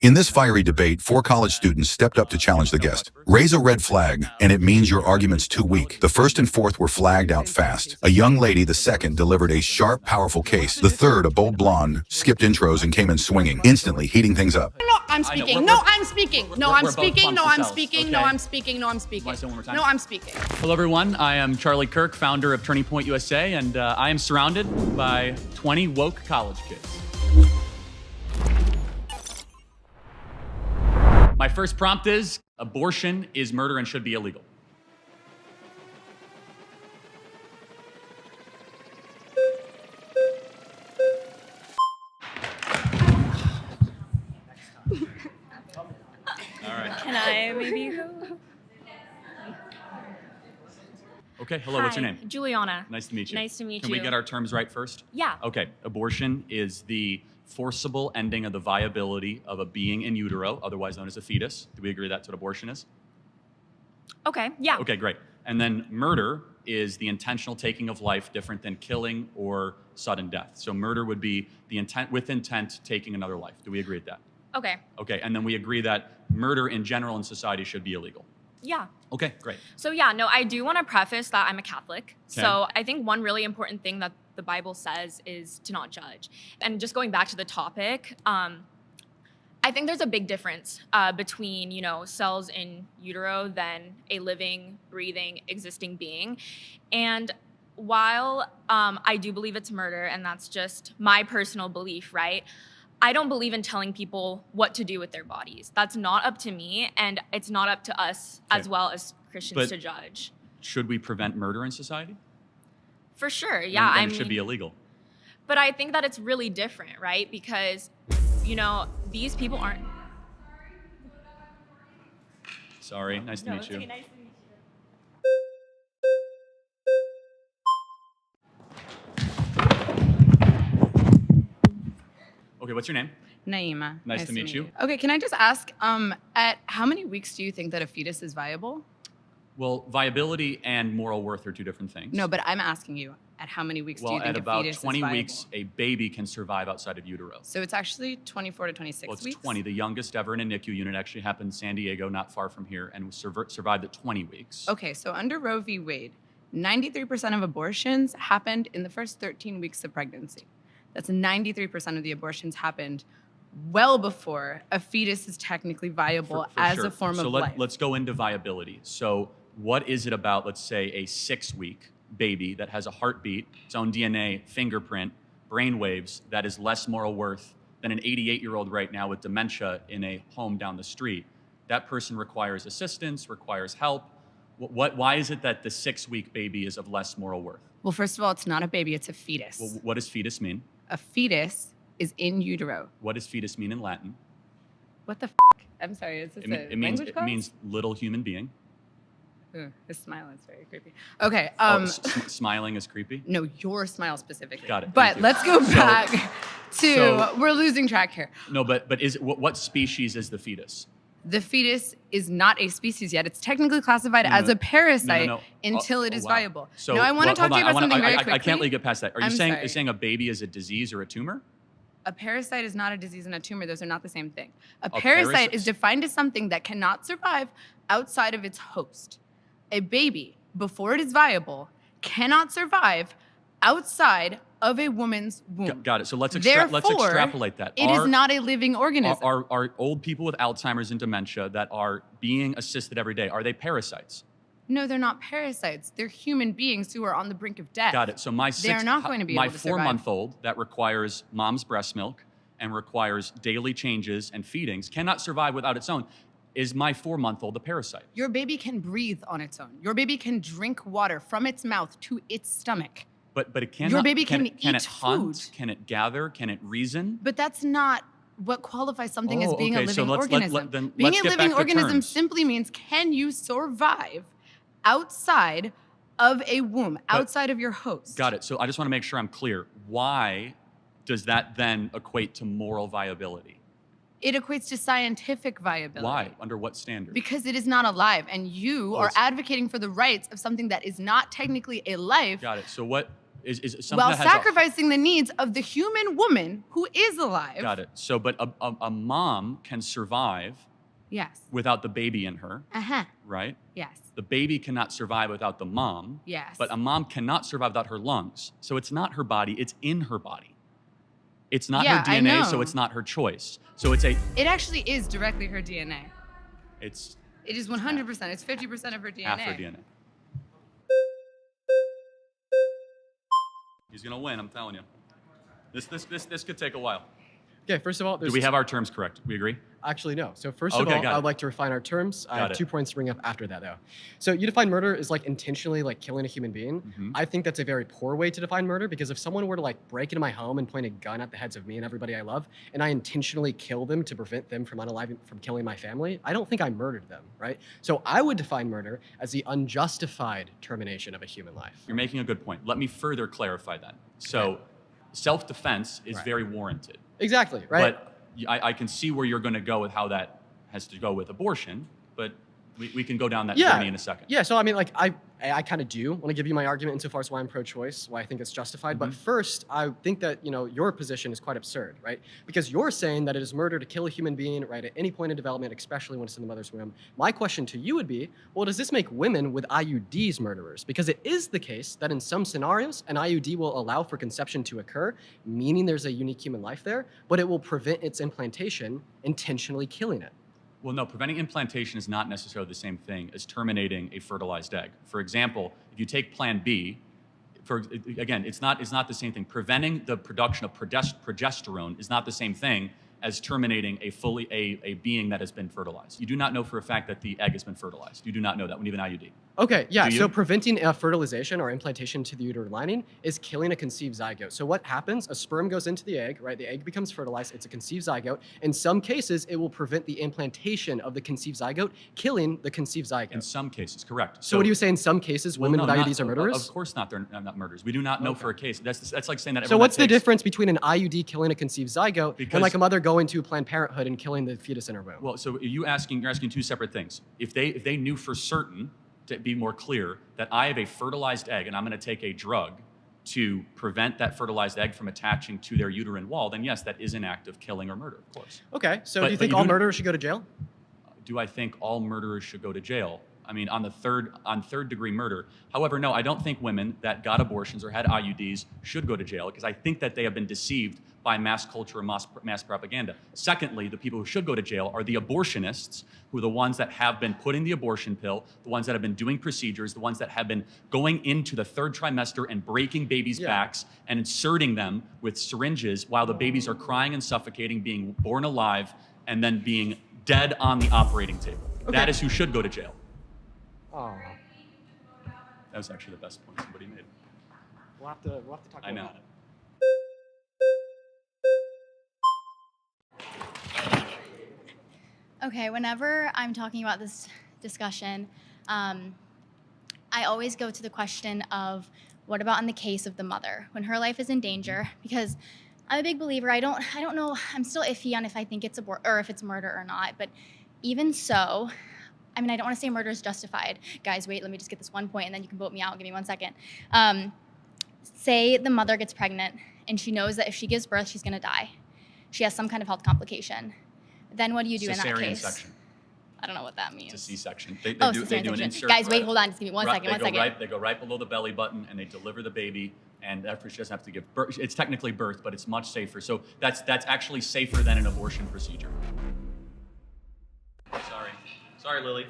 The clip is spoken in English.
In this fiery debate, 4 college students stepped up to challenge the guest. Raise a red flag, and it means your argument's too weak. The first and fourth were flagged out fast. A young lady, the second, delivered a sharp, powerful case. The third, a bold blonde, skipped intros and came in swinging, instantly heating things up. No, I'm speaking. No, I'm speaking. No, I'm speaking. No, I'm speaking. No, I'm speaking. No, I'm speaking. No, I'm speaking. Hello, everyone. I am Charlie Kirk, founder of Turning Point USA, and I am surrounded by 20 woke college kids. My first prompt is, abortion is murder and should be illegal. All right. Can I maybe go? Okay, hello, what's your name? Juliana. Nice to meet you. Nice to meet Can you. we get our terms right first? Yeah. Okay, abortion is the forcible ending of the viability of a being in utero, otherwise known as a fetus. Do we agree that's what abortion is? Okay, yeah. Okay, great. And then murder is the intentional taking of life, different than killing or sudden death. So murder would be the intent, with intent, taking another life. Do we agree with that? Okay. Okay, and then we agree that murder in general in society should be illegal. Yeah. Okay, great. So yeah, no, I do want to preface that I'm a Catholic. Okay. So I think one really important thing that the Bible says is to not judge. And just going back to the topic, I think there's a big difference between, cells in utero than a living, breathing, existing being. And while I do believe it's murder, and that's just my personal belief, right? I don't believe in telling people what to do with their bodies. That's not up to me, and it's not up to us as well as Christians to judge. Should we prevent murder in society? For sure, yeah. And it should be illegal. But I think that it's really different, right? Because, these people aren't. Sorry, nice to meet you. Okay, nice to meet you. Okay, what's your name? Naima. Nice to meet you. Okay, can I just ask, at how many weeks do you think that a fetus is viable? Well, viability and moral worth are two different things. No, but I'm asking you, at how many weeks do you think a fetus is viable? Well, at about 20 weeks, a baby can survive outside of utero. So it's actually 24 to 26 Well, it's weeks? 20. The youngest ever in a NICU unit actually happened in San Diego, not far from here, and survived at 20 weeks. Okay, so under Roe v. Wade, 93% of abortions happened in the first 13 weeks of pregnancy. That's 93% of the abortions happened well before a fetus is technically viable as a form of life. So let's go into viability. So what is it about, let's say, a 6-week baby that has a heartbeat, its own DNA, fingerprint, brain waves, that is less moral worth than an 88-year-old right now with dementia in a home down the street? That person requires assistance, requires help. Why is it that the 6-week baby is of less moral worth? Well, first of all, it's not a baby, it's a fetus. Well, what does fetus mean? A fetus is in utero. What does fetus mean in Latin? What the f***? I'm sorry, is this It language class? means little human being. Ooh, his smile is very creepy. Okay. Smiling is creepy? No, your smile specifically. Got it. But let's go back to, we're losing track here. No, but what species is the fetus? The fetus is not a species yet. It's technically classified as a parasite until it is viable. So, no, I want to talk to you about something very quickly. I can't let you get past that. Are you sorry. saying a baby is a disease or a tumor? A parasite is not a disease and a tumor. Those are not the same thing. A parasite is defined as something that cannot survive outside of its host. A baby, before it is viable, cannot survive outside of a woman's womb. Got it. So let's extrapolate that. It is not a living organism. Are old people with Alzheimer's and dementia that are being assisted every day, are they parasites? No, they're not parasites. They're human beings who are on the brink of death. Got it. So they're not going to be able to survive. My 4-month-old that requires mom's breast milk and requires daily changes and feedings cannot survive without its own. Is my 4-month-old a parasite? Your baby can breathe on its own. Your baby can drink water from its mouth to its stomach. But it cannot. Your baby can eat it hunt? food. Can it gather? Can it reason? But that's not what qualifies something as being a living organism. Being a living organism simply means, can you survive outside of a womb, outside of your host? Got it. So I just want to make sure I'm clear. Why does that then equate to moral viability? It equates to scientific viability. Why? Under what standard? Because it is not alive, and you are advocating for the rights of something that is not technically a life. Got it. So what is something while that has sacrificing the needs of the human woman who is alive. Got it. So, but a mom can survive Yes. without the baby in her, Uh-huh. right? Yes. The baby cannot survive without the mom. Yes. But a mom cannot survive without her lungs. So it's not her body, it's in her body. It's not Yeah, her I DNA, know. so it's not her choice. So it's a, It actually is directly her DNA. it's It is 100%. It's 50% of her DNA. half her DNA. He's gonna win, I'm telling you. This could take a while. Okay, first of all, Do we have our terms correct? We agree? Actually, no. So first of Okay, all, got I it. would like to refine our terms. I have Got it. 2 points to bring up after that, though. So you define murder as like intentionally like killing a human being. Mhm. I think that's a very poor way to define murder because if someone were to like break into my home and point a gun at the heads of me and everybody I love, and I intentionally kill them to prevent them from from killing my family, I don't think I murdered them, right? So I would define murder as the unjustified termination of a human life. You're making a good point. Let me further clarify that. So self-defense is Right. very warranted. Exactly, right? But I can see where you're going to go with how that has to go with abortion, but we can go down that journey in a second. Yeah, so I mean, like, I kind of do want to give you my argument insofar as why I'm pro-choice, why I think it's justified. But first, I think that, you know, your position is quite absurd, right? Because you're saying that it is murder to kill a human being, right, at any point in development, especially when it's in the mother's womb. My question to you would be, well, does this make women with IUDs murderers? Because it is the case that in some scenarios, an IUD will allow for conception to occur, meaning there's a unique human life there, but it will prevent its implantation, intentionally killing it. Well, no, preventing implantation is not necessarily the same thing as terminating a fertilized egg. For example, if you take Plan B, again, it's not the same thing. Preventing the production of progesterone is not the same thing as terminating a being that has been fertilized. You do not know for a fact that the egg has been fertilized. You do not know that when you have an IUD. Okay, yeah, Do so you? preventing fertilization or implantation to the uterine lining is killing a conceived zygote. So what happens? A sperm goes into the egg, right? The egg becomes fertilized. It's a conceived zygote. In some cases, it will prevent the implantation of the conceived zygote, killing the conceived zygote. In some cases, correct. So what do you say in some cases, women no, with not- IUDs are murderers? Of course not, they're not murderers. We do not know for a case. That's like saying that So everyone what's that the takes- difference between an IUD killing a conceived zygote Because- and like a mother going to Planned Parenthood and killing the fetus in her womb? Well, so you're asking two separate things. If they knew for certain, to be more clear, that I have a fertilized egg and I'm going to take a drug to prevent that fertilized egg from attaching to their uterine wall, then yes, that is an act of killing or murder, of course. Okay, so But- do you but think you all do- murderers should go to jail? Do I think all murderers should go to jail? I mean, on third degree murder. However, no, I don't think women that got abortions or had IUDs should go to jail because I think that they have been deceived by mass culture and mass propaganda. Secondly, the people who should go to jail are the abortionists, who are the ones that have been putting the abortion pill, the ones that have been doing procedures, the ones that have been going into the third trimester and breaking babies' backs and inserting them with syringes while the babies are crying and suffocating, being born alive, and then being dead on the operating table. That is who should go to jail. Oh, That was actually the best point somebody made. we'll have to talk I know. about it. Okay, whenever I'm talking about this discussion, I always go to the question of what about in the case of the mother when her life is in danger? Because I'm a big believer. I don't know. I'm still iffy on if I think it's or if it's murder or not. But even so, I mean, I don't want to say murder is justified. Guys, wait. Let me just get this one point, and then you can vote me out. Give me 1 second. Say the mother gets pregnant, and she knows that if she gives birth, she's going to die. She has some kind of health complication. Then what do you do in that Cesarean case? section. I don't know what that means. It's a C-section. They Oh, do cesarean an section. insert. Guys, wait, hold on. Just give me one second. They go right below the belly button and they deliver the baby. And after she doesn't have to give birth, it's technically birth, but it's much safer. So that's actually safer than an abortion procedure. Sorry, Lily.